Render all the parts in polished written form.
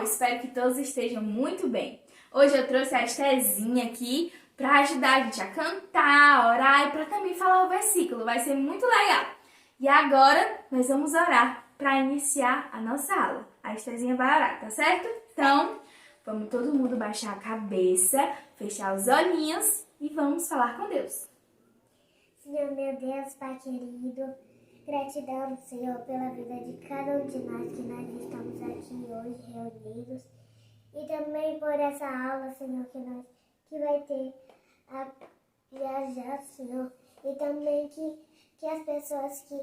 Espero que todos estejam muito bem. Hoje eu trouxe a Estezinha aqui para ajudar a gente a cantar, a orar e para também falar o versículo. Vai ser muito legal. E agora nós vamos orar para iniciar a nossa aula. A Estezinha vai orar, tá certo? Então, vamos todo mundo baixar a cabeça, fechar os olhinhos e vamos falar com Deus. Senhor, meu Deus, Pai querido, gratidão, Senhor, pela vida de cada um de nós que nós estamos aqui hoje reunidos e também por essa aula, Senhor, que vai ter a viajar, Senhor, e também que as pessoas que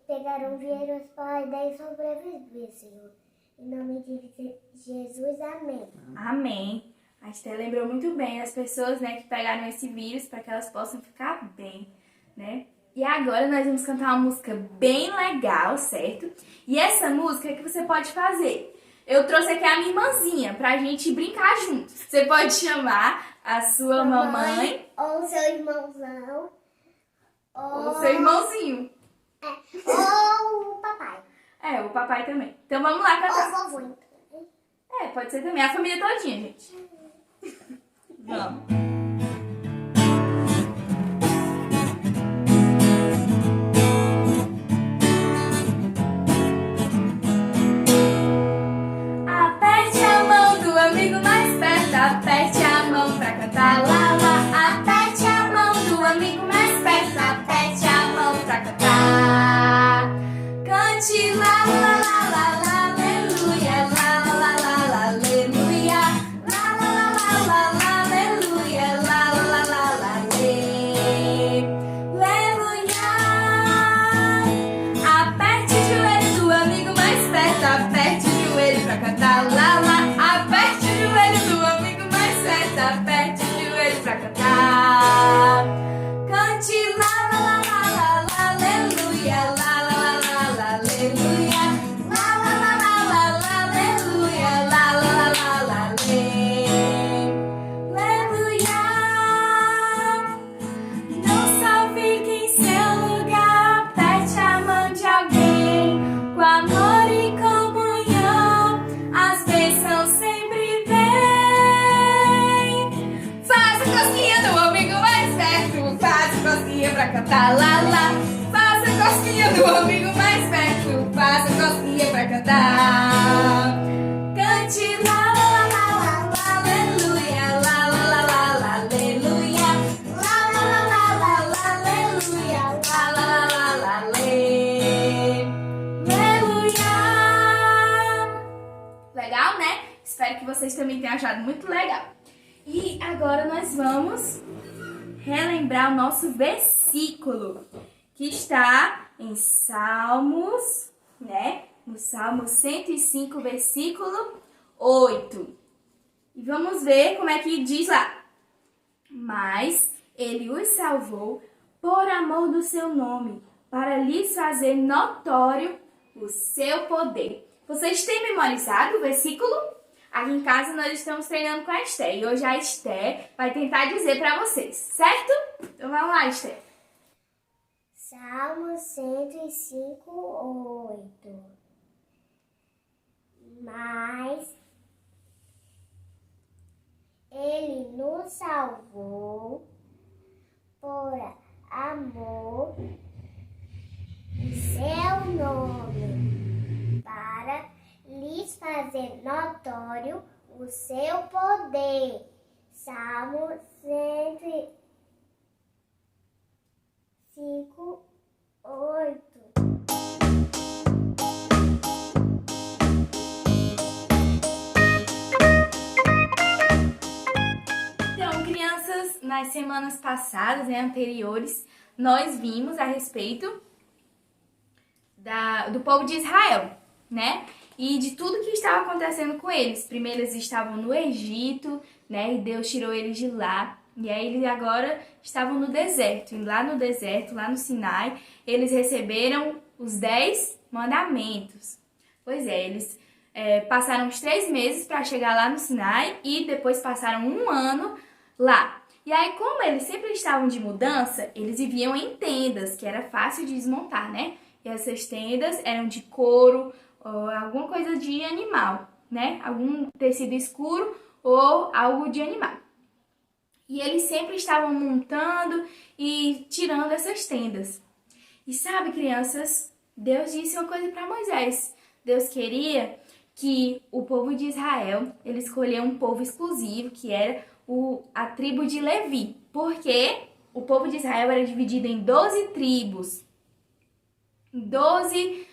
pegaram vírus, Pai, daí sobreviver, Senhor. Em nome de Jesus, amém. Amém. A Esté lembrou muito bem as pessoas, né, que pegaram esse vírus para que elas possam ficar bem, né? E agora nós vamos cantar uma música bem legal, certo? E essa música é que você pode fazer. Eu trouxe aqui a minha irmãzinha pra gente brincar juntos. Você pode chamar a sua mamãe ou seu irmãozão. Ou seu irmãozinho. Ou o papai. O papai também. Então vamos lá cantar. Ou o vovô. Pode ser também. A família todinha, gente. Vamos. Aperte a mão do amigo mais perto, aperte a mão pra cantar lá, lá. Aperte a mão do amigo mais perto, aperte a mão pra cantar. Cante lá, lá, lá, lá, lá, aleluia, lá, lá, lá, lá, aleluia, lá, lá, lá, lá, lá, aleluia, lá, lá, lá, lá, aleluia. Aperte o joelho do amigo mais perto, aperte o joelho pra cantar lá, lá. Aperte o joelho do amigo mais perto, aperte o joelho pra cantar. Cante lá, lá, lá, lá, lá, aleluia, lá, lá, lá, lá, aleluia, lá, lá, lá, lá, lá, lá, aleluia, lá, lá, lá, lá, aleluia. Não só fique em seu lugar, aperte a mão de alguém, com amor e comunhão, as bênçãos sempre vêm. Faz a cosquinha do amigo mais perto, faz a cosquinha pra cantar lá, lá. Faz a cosquinha do amigo mais perto, faz a cosquinha pra cantar. Cante lá, lá, lá, lá, lá, aleluia, lá, lá, lá, lá, lá, aleluia, lá, lá, lá, lá, lá, lá, aleluia, lá, lá, lá, lá, lá, aleluia. Legal, né? Espero que vocês também tenham achado muito legal. E agora nós vamos relembrar o nosso versículo, que está em Salmos, né? No Salmo 105, versículo 8. E vamos ver como é que diz lá. Mas ele os salvou por amor do seu nome, para lhes fazer notório o seu poder. Vocês têm memorizado o versículo? Aqui em casa nós estamos treinando com a Esté e hoje a Esté vai tentar dizer para vocês, certo? Então vamos lá, Esté. Salmo 105, 8. Mas ele nos salvou por amor do seu nome, para lhes fazer notório o seu poder. Salmo 105:8. Então, crianças, nas semanas passadas, anteriores, nós vimos a respeito do povo de Israel, né? E de tudo que estava acontecendo com eles. Primeiro eles estavam no Egito, né? E Deus tirou eles de lá. E aí eles agora estavam no deserto. E lá no deserto, lá no Sinai, eles receberam os 10 mandamentos. Pois é, eles passaram uns 3 meses para chegar lá no Sinai e depois passaram 1 ano lá. E aí, como eles sempre estavam de mudança, eles viviam em tendas, que era fácil de desmontar, né? E essas tendas eram de couro, ou alguma coisa de animal, né? Algum tecido escuro ou algo de animal. E eles sempre estavam montando e tirando essas tendas. E sabe, crianças, Deus disse uma coisa para Moisés. Deus queria que o povo de Israel, ele escolheu um povo exclusivo, que era a tribo de Levi. Porque o povo de Israel era dividido em 12 tribos. 12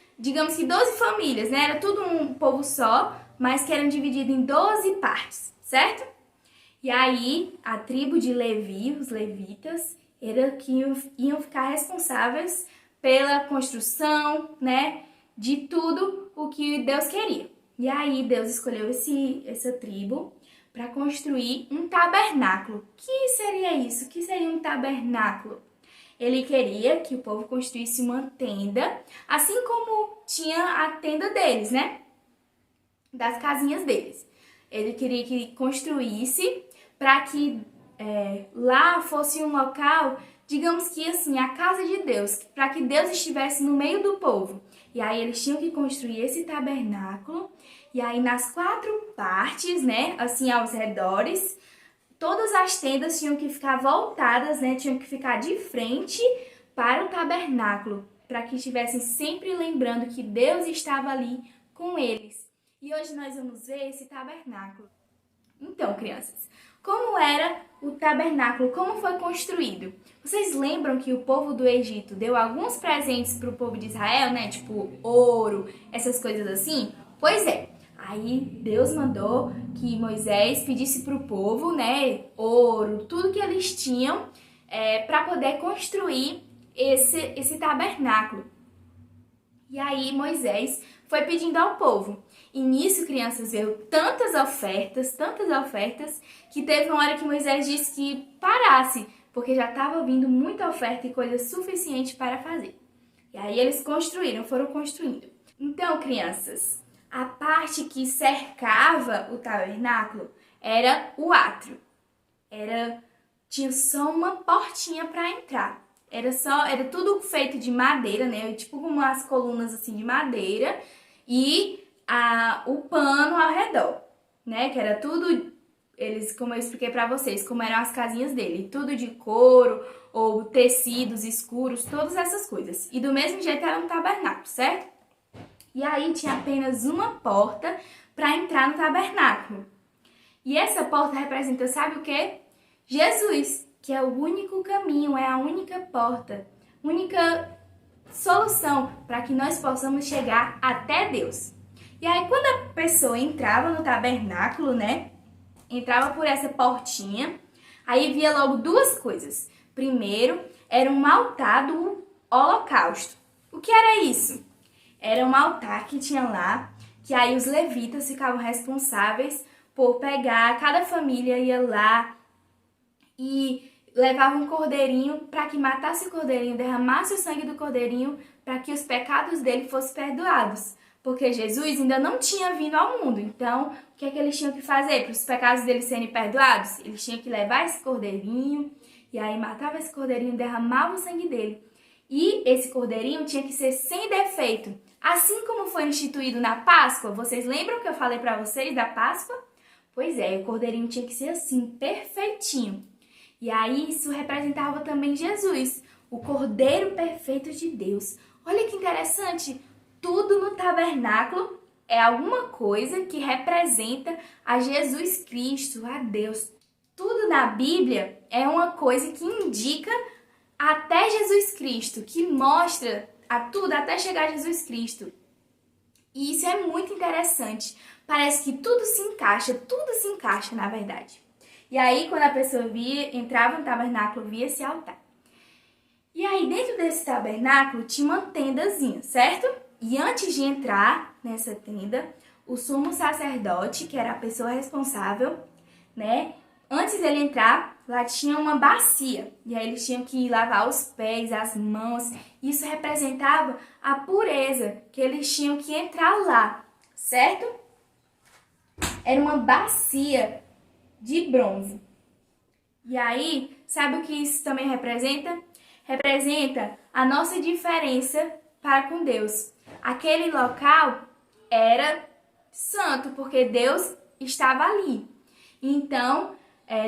famílias, né? Era tudo um povo só, mas que eram divididos em 12 partes, certo? E aí, a tribo de Levi, os levitas, era que iam ficar responsáveis pela construção, né, de tudo o que Deus queria. E aí, Deus escolheu essa tribo para construir um tabernáculo. O que seria isso? O que seria um tabernáculo? Ele queria que o povo construísse uma tenda, assim como tinha a tenda deles, né? Das casinhas deles. Ele queria que construísse para que lá fosse um local, digamos que assim, a casa de Deus, para que Deus estivesse no meio do povo. E aí eles tinham que construir esse tabernáculo, e aí nas 4 partes, né, assim aos redores, todas as tendas tinham que ficar voltadas, né? Tinham que ficar de frente para o tabernáculo, para que estivessem sempre lembrando que Deus estava ali com eles. E hoje nós vamos ver esse tabernáculo. Então, crianças, como era o tabernáculo? Como foi construído? Vocês lembram que o povo do Egito deu alguns presentes para o povo de Israel, né? Tipo ouro, essas coisas assim? Pois é. Aí Deus mandou que Moisés pedisse para o povo, né, ouro, tudo que eles tinham para poder construir esse tabernáculo. E aí Moisés foi pedindo ao povo. E nisso, crianças, veio tantas ofertas, que teve uma hora que Moisés disse que parasse, porque já estava vindo muita oferta e coisa suficiente para fazer. E aí eles foram construindo. Então, crianças, a parte que cercava o tabernáculo era o átrio. Tinha só uma portinha para entrar. Era tudo feito de madeira, né? Tipo umas colunas assim de madeira e o pano ao redor, né? Que era tudo, como eu expliquei para vocês, como eram as casinhas dele, tudo de couro ou tecidos escuros, todas essas coisas. E do mesmo jeito era um tabernáculo, certo? E aí tinha apenas uma porta para entrar no tabernáculo. E essa porta representa, sabe o quê? Jesus, que é o único caminho, é a única porta, única solução para que nós possamos chegar até Deus. E aí quando a pessoa entrava no tabernáculo, né? Entrava por essa portinha, aí via logo 2 coisas. Primeiro, era um altar do holocausto. O que era isso? Era um altar que tinha lá, que aí os levitas ficavam responsáveis por pegar, cada família ia lá e levava um cordeirinho para que matasse o cordeirinho, derramasse o sangue do cordeirinho para que os pecados dele fossem perdoados. Porque Jesus ainda não tinha vindo ao mundo. Então, o que é que eles tinham que fazer para os pecados deles serem perdoados? Eles tinham que levar esse cordeirinho, e aí matava esse cordeirinho, derramava o sangue dele. E esse cordeirinho tinha que ser sem defeito. Assim como foi instituído na Páscoa, vocês lembram que eu falei para vocês da Páscoa? Pois é, o cordeirinho tinha que ser assim, perfeitinho. E aí isso representava também Jesus, o Cordeiro perfeito de Deus. Olha que interessante, tudo no tabernáculo é alguma coisa que representa a Jesus Cristo, a Deus. Tudo na Bíblia é uma coisa que indica até Jesus Cristo, que mostra a tudo até chegar a Jesus Cristo. E isso é muito interessante. Parece que tudo se encaixa na verdade. E aí, quando a pessoa entrava no tabernáculo, via esse altar. E aí, dentro desse tabernáculo, tinha uma tendazinha, certo? E antes de entrar nessa tenda, o sumo sacerdote, que era a pessoa responsável, né? Antes dele entrar, lá tinha uma bacia. E aí eles tinham que lavar os pés, as mãos. Isso representava a pureza, que eles tinham que entrar lá, certo? Era uma bacia de bronze. E aí, sabe o que isso também representa? Representa a nossa diferença para com Deus. Aquele local era santo, porque Deus estava ali. Então,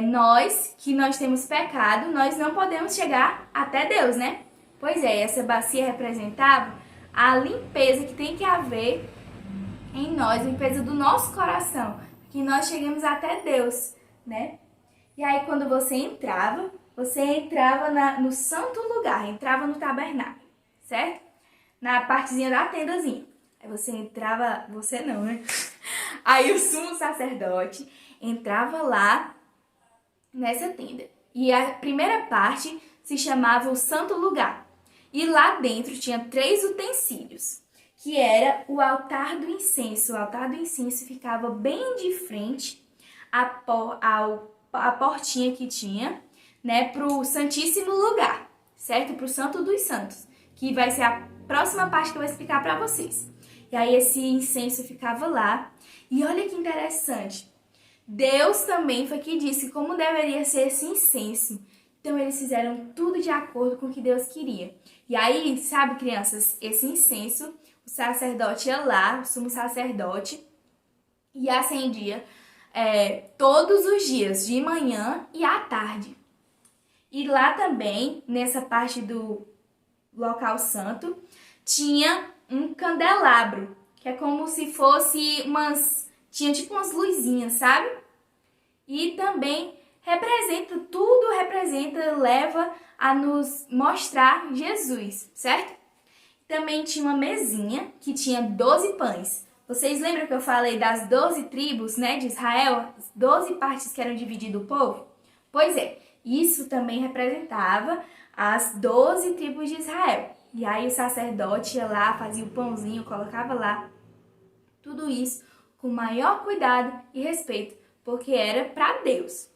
nós temos pecado, nós não podemos chegar até Deus, né? Pois é, essa bacia representava a limpeza que tem que haver em nós, a limpeza do nosso coração, que nós chegamos até Deus, né? E aí, quando você entrava no santo lugar, entrava no tabernáculo, certo? Na partezinha da tendazinha. Aí você entrava, você não, né? Aí o sumo sacerdote entrava lá nessa tenda. E a primeira parte se chamava o santo lugar. E lá dentro tinha 3 utensílios, que era o altar do incenso. O altar do incenso ficava bem de frente à portinha que tinha, né, para o santíssimo lugar, certo? Para o santo dos santos, que vai ser a próxima parte que eu vou explicar para vocês. E aí esse incenso ficava lá. E olha que interessante. Deus também foi que disse como deveria ser esse incenso. Então eles fizeram tudo de acordo com o que Deus queria. E aí, sabe, crianças, esse incenso, o sacerdote ia lá, o sumo sacerdote, e acendia todos os dias, de manhã e à tarde. E lá também, nessa parte do local santo, tinha um candelabro, que é como se fosse tinha tipo umas luzinhas, sabe? E também leva a nos mostrar Jesus, certo? Também tinha uma mesinha que tinha 12 pães. Vocês lembram que eu falei das 12 tribos, né, de Israel? As 12 partes que eram dividido o povo? Pois é, isso também representava as 12 tribos de Israel. E aí o sacerdote ia lá, fazia o pãozinho, colocava lá. Tudo isso com maior cuidado e respeito, porque era para Deus.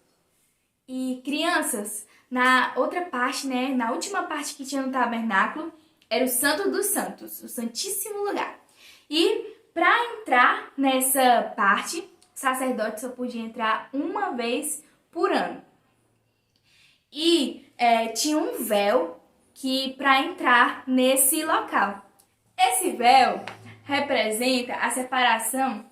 E crianças, na outra parte, né, na última parte que tinha no tabernáculo, era o Santo dos Santos, o Santíssimo Lugar. E para entrar nessa parte, o sacerdote só podia entrar uma vez por ano. E tinha um véu para entrar nesse local. Esse véu representa a separação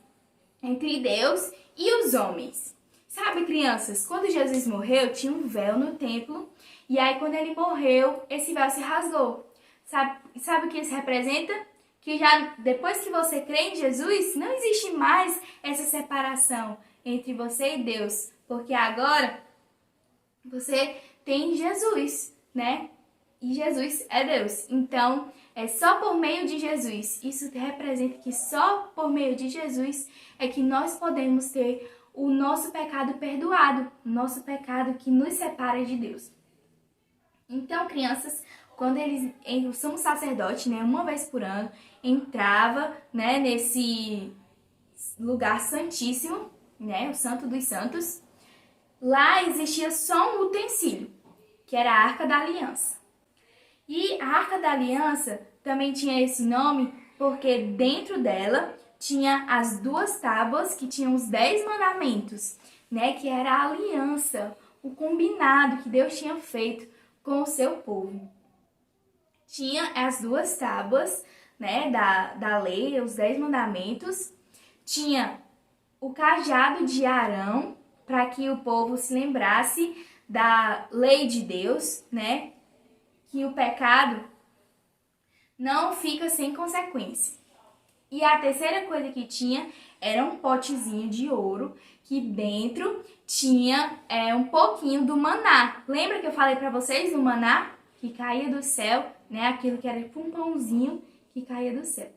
entre Deus e os homens. Sabe, crianças, quando Jesus morreu, tinha um véu no templo, e aí quando ele morreu, esse véu se rasgou. Sabe o que isso representa? Que já depois que você crê em Jesus, não existe mais essa separação entre você e Deus, porque agora você tem Jesus, né? E Jesus é Deus. Então, é só por meio de Jesus. Isso representa que só por meio de Jesus é que nós podemos ter o nosso pecado perdoado, o nosso pecado que nos separa de Deus. Então, crianças, quando o sumo sacerdote, né, uma vez por ano, entrava, né, nesse lugar santíssimo, né, o Santo dos Santos, lá existia só um utensílio, que era a Arca da Aliança. E a Arca da Aliança também tinha esse nome porque dentro dela tinha as 2 tábuas que tinham os 10 mandamentos, né, que era a aliança, o combinado que Deus tinha feito com o seu povo. Tinha as 2 tábuas, né, da lei, os 10 mandamentos. Tinha o cajado de Arão, para que o povo se lembrasse da lei de Deus, né, que o pecado não fica sem consequência. E a terceira coisa que tinha era um potezinho de ouro que dentro tinha um pouquinho do maná. Lembra que eu falei para vocês do maná que caía do céu, né? Aquilo que era tipo um pãozinho que caía do céu.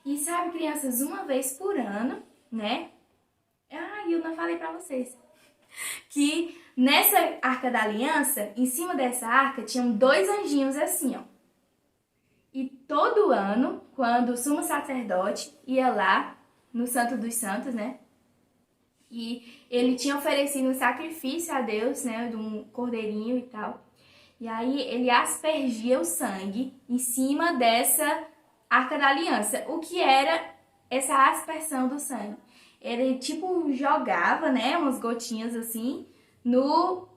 E sabe, crianças, uma vez por ano, né? Eu não falei para vocês que nessa Arca da Aliança, em cima dessa arca, tinham 2 anjinhos assim, ó. E todo ano, quando o sumo sacerdote ia lá no Santo dos Santos, né? E ele tinha oferecido um sacrifício a Deus, né? De um cordeirinho e tal. E aí ele aspergia o sangue em cima dessa Arca da Aliança. O que era essa aspersão do sangue? Ele tipo jogava, né? Umas gotinhas assim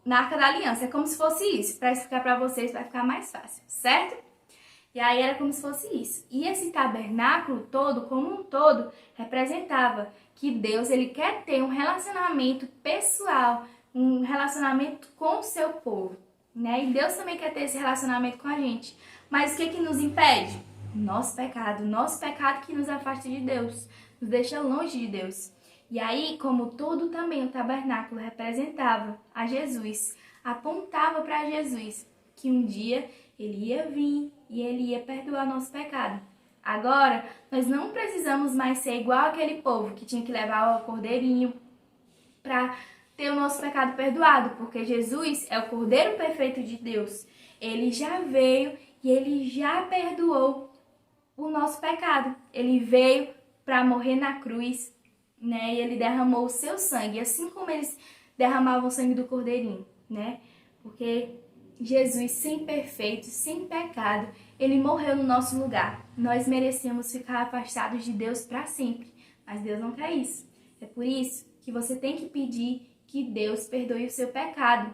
na Arca da Aliança. É como se fosse isso. Para explicar para vocês vai ficar mais fácil, certo? E aí era como se fosse isso. E esse tabernáculo todo, como um todo, representava que Deus ele quer ter um relacionamento pessoal, um relacionamento com o seu povo, né? E Deus também quer ter esse relacionamento com a gente. Mas o que nos impede? Nosso pecado que nos afasta de Deus, nos deixa longe de Deus. E aí, como todo também o tabernáculo representava a Jesus, apontava para Jesus, que um dia ele ia vir e ele ia perdoar nosso pecado. Agora, nós não precisamos mais ser igual aquele povo que tinha que levar o cordeirinho para ter o nosso pecado perdoado, porque Jesus é o Cordeiro perfeito de Deus. Ele já veio e ele já perdoou o nosso pecado. Ele veio para morrer na cruz, né? E ele derramou o seu sangue, assim como eles derramavam o sangue do cordeirinho, né? Porque Jesus, sem perfeito, sem pecado, ele morreu no nosso lugar. Nós merecemos ficar afastados de Deus para sempre, mas Deus não quer isso. É por isso que você tem que pedir que Deus perdoe o seu pecado.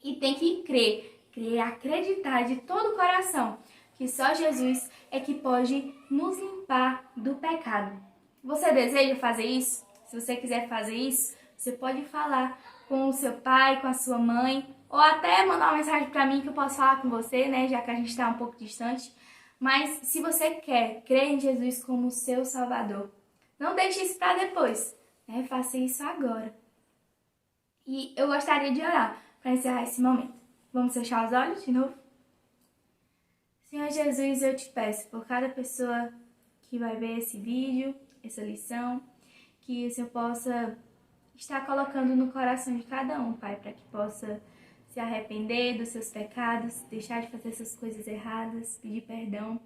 E tem que crer, acreditar de todo o coração que só Jesus é que pode nos limpar do pecado. Você deseja fazer isso? Se você quiser fazer isso, você pode falar com o seu pai, com a sua mãe, ou até mandar uma mensagem para mim que eu posso falar com você, né? Já que a gente está um pouco distante. Mas se você quer crer em Jesus como seu Salvador, não deixe isso para depois, né? Faça isso agora. E eu gostaria de orar para encerrar esse momento. Vamos fechar os olhos de novo? Senhor Jesus, eu te peço por cada pessoa que vai ver esse vídeo, essa lição, que o Senhor possa estar colocando no coração de cada um, Pai, para que possa se arrepender dos seus pecados, deixar de fazer essas coisas erradas, pedir perdão.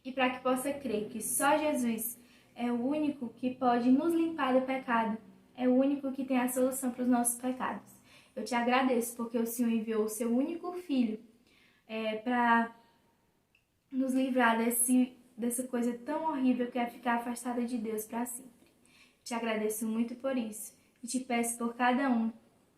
E para que possa crer que só Jesus é o único que pode nos limpar do pecado, é o único que tem a solução para os nossos pecados. Eu te agradeço porque o Senhor enviou o seu único filho para nos livrar dessa coisa tão horrível que é ficar afastada de Deus para sempre. Te agradeço muito por isso e te peço por cada um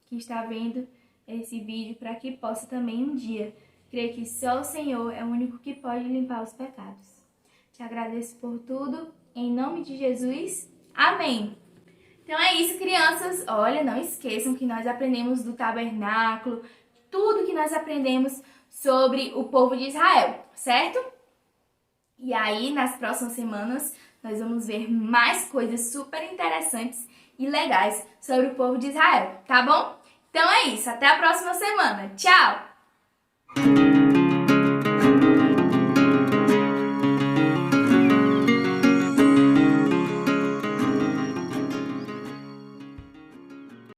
que está vendo esse vídeo para que possa também um dia crer que só o Senhor é o único que pode limpar os pecados. Te agradeço por tudo, em nome de Jesus. Amém! Então é isso, crianças. Olha, não esqueçam que nós aprendemos do tabernáculo, tudo que nós aprendemos sobre o povo de Israel, certo? E aí, nas próximas semanas, nós vamos ver mais coisas super interessantes e legais sobre o povo de Israel, tá bom? Então é isso, até a próxima semana. Tchau!